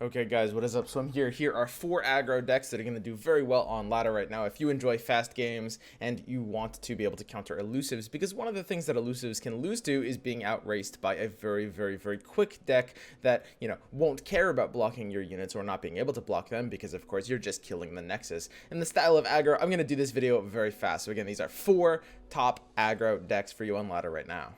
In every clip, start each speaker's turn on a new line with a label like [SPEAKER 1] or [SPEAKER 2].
[SPEAKER 1] Okay guys, what is up? So I'm here. Here are 4 aggro decks that are going to do very well on ladder right now if you enjoy fast games and you want to be able to counter Elusives, because one of the things that Elusives can lose to is being outraced by a very quick deck that, won't care about blocking your units or not being able to block them because of course you're just killing the Nexus. In the style of aggro, I'm going to do this video very fast. So again, these are 4 top aggro decks for you on ladder right now.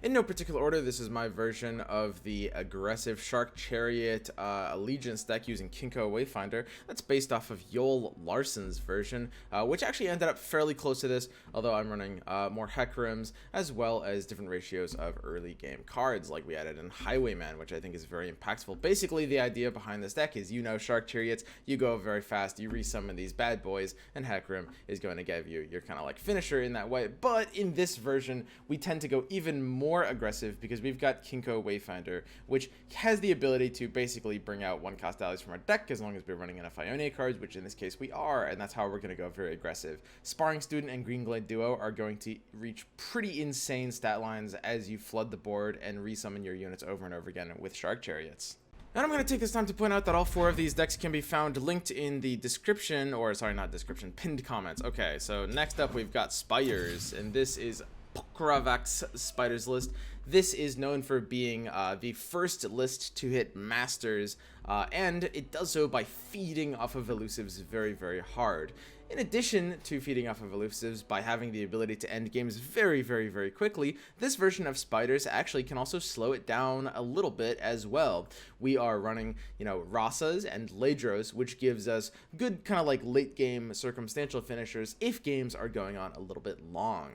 [SPEAKER 1] In no particular order, this is my version of the aggressive Shark Chariot Allegiance deck using Kinko Wayfinder. That's based off of Yoel Larsen's version, which actually ended up fairly close to this, although I'm running more Hecarim's as well as different ratios of early game cards like we added in Highwayman, which I think is very impactful. Basically, the idea behind this deck is, Shark Chariots, you go very fast, you resummon these bad boys, and Hecarim is going to give you your kind of like finisher in that way. But in this version, we tend to go even more aggressive because we've got Kinko Wayfinder, which has the ability to basically bring out 1-cost allies from our deck as long as we're running enough Ionia cards, which in this case we are, and that's how we're going to go very aggressive. Sparring Student and Green Glade Duo are going to reach pretty insane stat lines as you flood the board and resummon your units over and over again with Shark Chariots. And I'm going to take this time to point out that all 4 of these decks can be found linked in the description, or sorry, not description, pinned comments. Okay, so next up we've got Spires, and this is Pokravak's Spiders list. This is known for being the first list to hit Masters, and it does so by feeding off of Elusives very hard. In addition to feeding off of Elusives by having the ability to end games very quickly, this version of Spiders actually can also slow it down a little bit as well. We are running, Rasas and Ledros, which gives us good kind of like late game circumstantial finishers if games are going on a little bit long.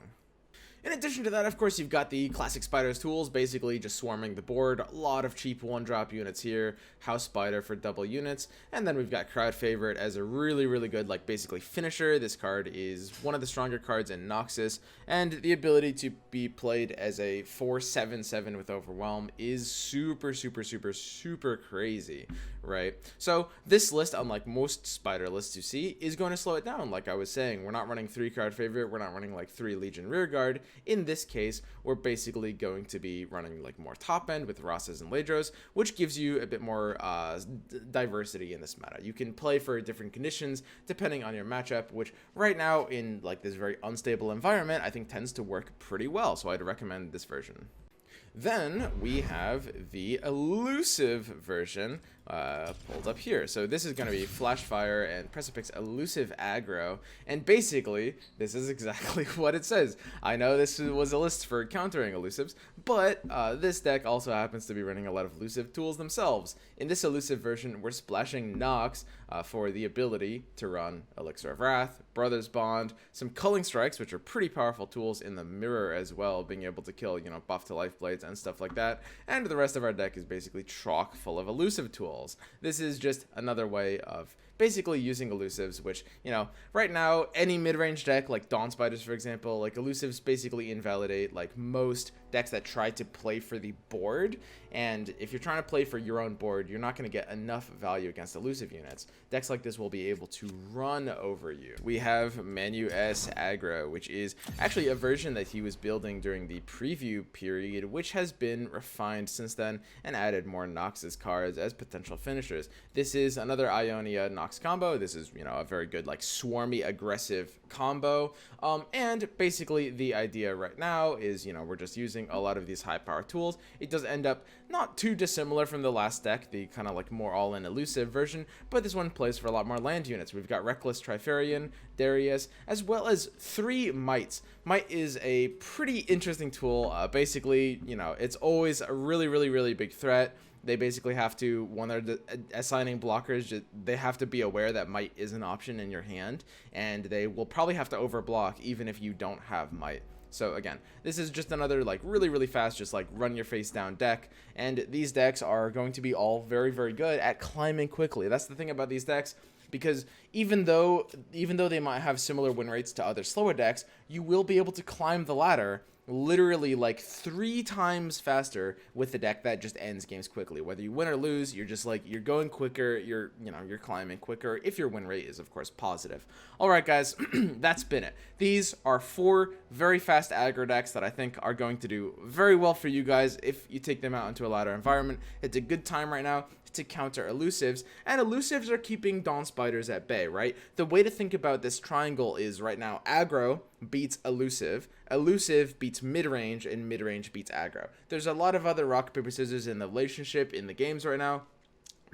[SPEAKER 1] In addition to that, of course, you've got the classic Spiders tools, basically just swarming the board. A lot of cheap 1-drop units here, House Spider for double units, and then we've got Crowd Favorite as a really good, like, basically finisher. This card is one of the stronger cards in Noxus, and the ability to be played as a 4/7/7 with Overwhelm is super crazy, right? So this list, unlike most Spider lists you see, is going to slow it down. Like I was saying, we're not running 3 Crowd Favorite, we're not running like 3 Legion Rearguard. In this case, we're basically going to be running like more top end with Rasas and Ledros, which gives you a bit more diversity in this meta. You can play for different conditions depending on your matchup, which right now in like this very unstable environment, I think tends to work pretty well. So I'd recommend this version. Then we have the Elusive version pulled up here. So this is going to be Flashfire and Precipice Elusive aggro, and basically this is exactly what it says. I know this was a list for countering Elusives, but this deck also happens to be running a lot of Elusive tools themselves. In this Elusive version, we're splashing Nox for the ability to run Elixir of Wrath, Brothers Bond, some Culling Strikes, which are pretty powerful tools in the mirror as well, being able to kill, buff to life blades and stuff like that. And the rest of our deck is basically chock full of Elusive tools. This is just another way of basically using Elusives, which, right now, any mid-range deck, like Dawn Spiders, for example, like Elusives basically invalidate, like, most decks that try to play for the board, and if you're trying to play for your own board, you're not going to get enough value against Elusive units. Decks like this will be able to run over you. We have Manu S Aggro, which is actually a version that he was building during the preview period, which has been refined since then and added more Noxus cards as potential finishers. This is another Ionia Nox combo. This is, a very good, like, swarmy, aggressive combo. And basically the idea right now is, we're just using a lot of these high power tools. It does end up not too dissimilar from the last deck, the kind of like more all-in Elusive version, but this one plays for a lot more land units. We've got Reckless Trifarian, Darius, as well as 3 Mites. Mite is a pretty interesting tool. Basically, it's always a really big threat. They basically have to, when they're assigning blockers, they have to be aware that Might is an option in your hand, and they will probably have to overblock even if you don't have Might. So again, this is just another like really fast, just like run your face down deck, and these decks are going to be all very good at climbing quickly. That's the thing about these decks, because even though they might have similar win rates to other slower decks, you will be able to climb the ladder literally like 3 times faster with the deck that just ends games quickly. Whether you win or lose, you're just like, you're going quicker, you're climbing quicker, if your win rate is of course positive. All right guys, that's been it. These are 4 very fast aggro decks that I think are going to do very well for you guys if you take them out into a ladder environment. It's a good time right now to counter Elusives, and Elusives are keeping Dawn Spiders at bay, right? The way to think about this triangle is right now Aggro beats Elusive, Elusive beats mid-range, and mid-range beats Aggro. There's a lot of other rock, paper, scissors in the relationship in the games right now.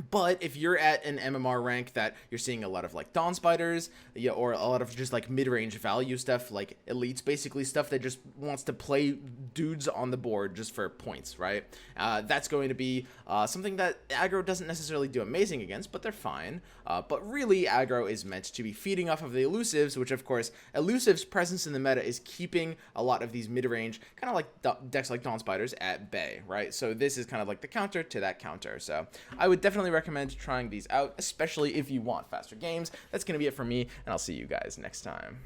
[SPEAKER 1] But if you're at an MMR rank that you're seeing a lot of like Dawn Spiders, yeah, or a lot of just like mid-range value stuff, like elites, basically stuff that just wants to play dudes on the board just for points, right? That's going to be something that Aggro doesn't necessarily do amazing against, but they're fine. But really, Aggro is meant to be feeding off of the Elusives, which of course, Elusives' presence in the meta is keeping a lot of these mid-range, kind of like decks like Dawn Spiders at bay, right? So this is kind of like the counter to that counter. So I would definitely recommend trying these out, especially if you want faster games. That's going to be it for me, and I'll see you guys next time.